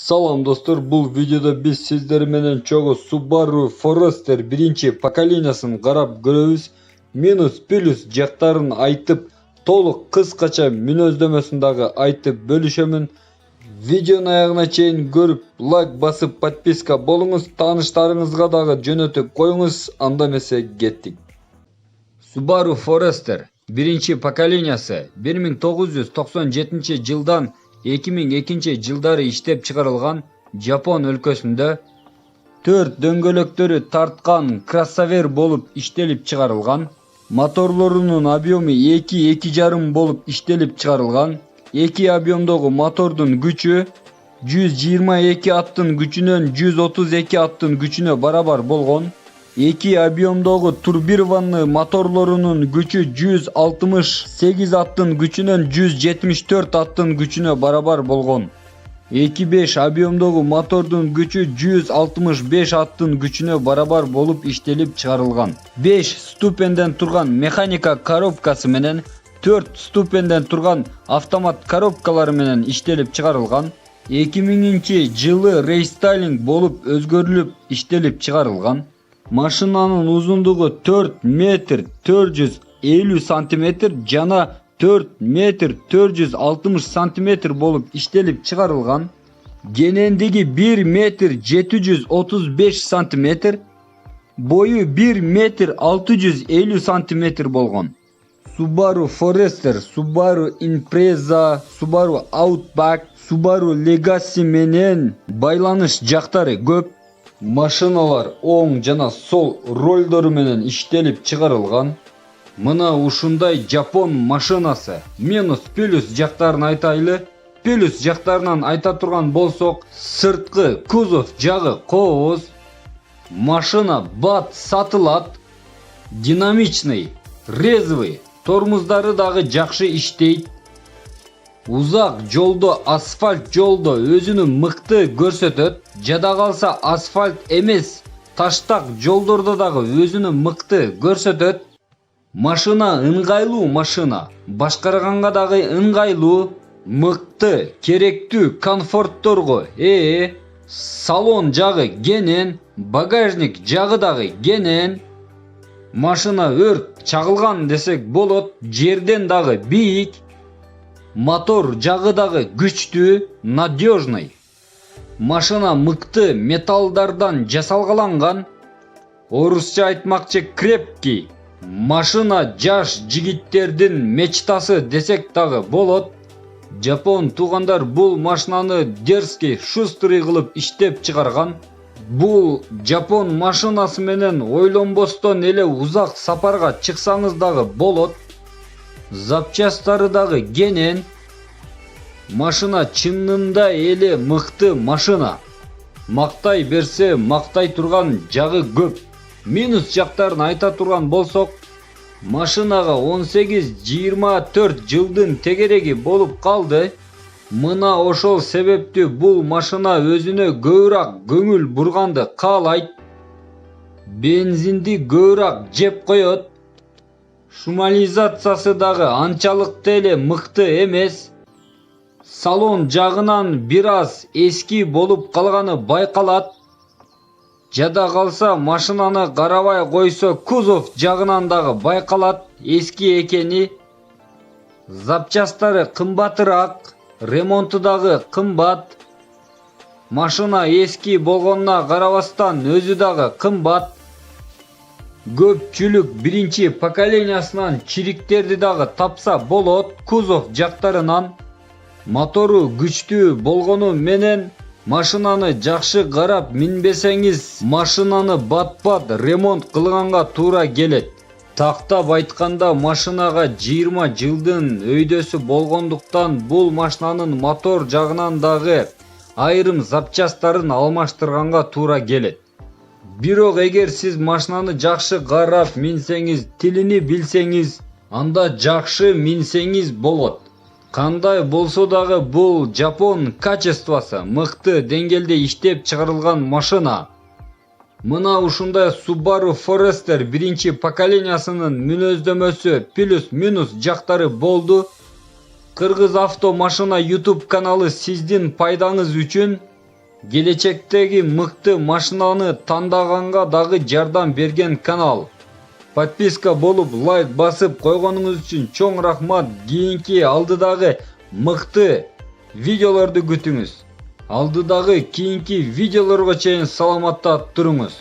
Salam dostlar, bu videoda biz sizler menen çoğu Subaru Forester birinci pokoleniyaсын qarab görөбүз. Minus plus жактарын айтып, толук кыскача мүнөздөмөсүндөгү айтып бөлүшөмүн. Видеонун аягына чейин көрүп, лайк басып, подписка болуңуз, тааныштарыңызга дагы жөнөтүп коюңуз. Анда эмесе кеттик. Subaru Forester birinci pokoleniyасы 1997 жылдан 2002 жылдары иштеп чыгарылган Жапон өлкөсүндө 4 дөңгөлөктөрү тарткан кроссовер болуп иштелип чыгарылган. Моторлорунун объему 2-2,5 болуп иштелип чыгарылган. 2 объемдогу мотордун күчү 122 аттын күчүнөн 132 аттын күчүнө барабар болгон. 2 объемдогу турбированный моторлорунун күчү 168 аттын күчүнөн 174 аттын күчүнө барабар болгон. 2.5 объемдогу мотордун күчү 165 аттын күчүнө барабар болуп иштелип чыгарылган. 5 ступенден турган механика коробкасы менен 4 ступенден турган автомат коробкалары менен иштелип чыгарылган. 2000-жылы рестайлинг болуп өзгөрүлүп иштелип чыгарылган. Машинанын узундугу 4 метр 450 сантиметр жана 4 метр 460 сантиметр болуп иштелип чыгарылган. Кенендиги 1 метр 735 сантиметр, бою 1 метр 650 сантиметр болгон. Subaru Forester, Subaru Impreza, Subaru Outback, Subaru Legacy менен байланыш жактары көп. Машиналар оң жана сол ролдору менен иштелип чыгарылган. Мына ушундай Жапон машинасы. Минус плюс жактарын айтайлы. Плюс жактарынан айта турган болсок, сырткы кузов жагы кооз. Машина бат сатылат. Динамичный, резвый, тормуздары дагы жакшы иштейт. Узак жолдо, асфальт жолдо өзүнүн мыкты көрсөтөт. Жада калса асфальт эмес, таштак жолдордо дагы өзүнүн мыкты көрсөтөт. Машина ыңгайлуу машина, башкарганга дагы ыңгайлуу, мыкты, керектүү комфортторго ээ. Салон жагы кенен, багажник жагы дагы кенен. Машина өрт чагылган десек болот, жерден дагы бийик. Мотор жагы дагы күчтүү, надежный. Машина мыкты металлдардан жасалгаланган. Орусча айтмакчы крепкий. Машина жаш жигиттердин мечтасы десек дагы болот. Жапон туугандар бул машинаны дерзкий, шустрый кылып иштеп чыгарган. Бул Жапон машинасы менен ойлонбостон эле узак сапарга чыксаңыз дагы болот. Запчастары дагы кенен. Машина чынында эле мыкты машина. Мактай берсе мактай турган жагы көп. Минус жактарын айта турган болсок, машинага 18-24 жылдын тегереги болуп калды. Мына ошол себептүү бул машина өзүнө көбүрөөк көңүл бурганды каалайт. Бензинди көбүрөөк жеп коет. Шумализациясы дагы анчалык эле мыкты эмес. Салон жагынан бир аз эски болуп калганы байкалат. Жада калса машинаны карабай койсо кузов жагынан дагы байкалат эски экени. Запчастары кымбатыраак, ремонту дагы кымбат. Машина эски болгонуна карабастан өзү дагы кымбат. Көпчүлүк биринчи поколениясынан чириктерди дагы тапса болот кузов жактарынан. Мотору күчтүү болгону менен машинаны жакшы карап минбесеңиз, машинаны бат-бат ремонт кылганга туура келет. Тактап айтканда машинага 20 жылдын өйдөсү болгондуктан бул машинанын мотор жагынан дагы айрым запчастарын алмаштырганга туура келет. Бирок эгер сиз машинаны жакшы карап минсеңиз, тилини билсеңиз, анда жакшы минсеңиз болот. Кандай болсо дагы бул Жапон качествосы мыкты деңгээлде иштеп чыгарылган машина. Мына ушундай Subaru Forester биринчи поколениясынын мүнөздөмөсү плюс-минус жактары болду. Кыргыз авто машина YouTube каналы сиздин пайдаңыз үчүн Gelecektегі мыкты машинаны тандаганга дагы жардам берген канал. Подписка болуп, лайк басып койгонуңуз үчүн чоң рахмат. Кийинки алдыдагы мыкты видеолорду күтүңүз. Алдыдагы кийинки видеолорго чейин саламатта туруңуз.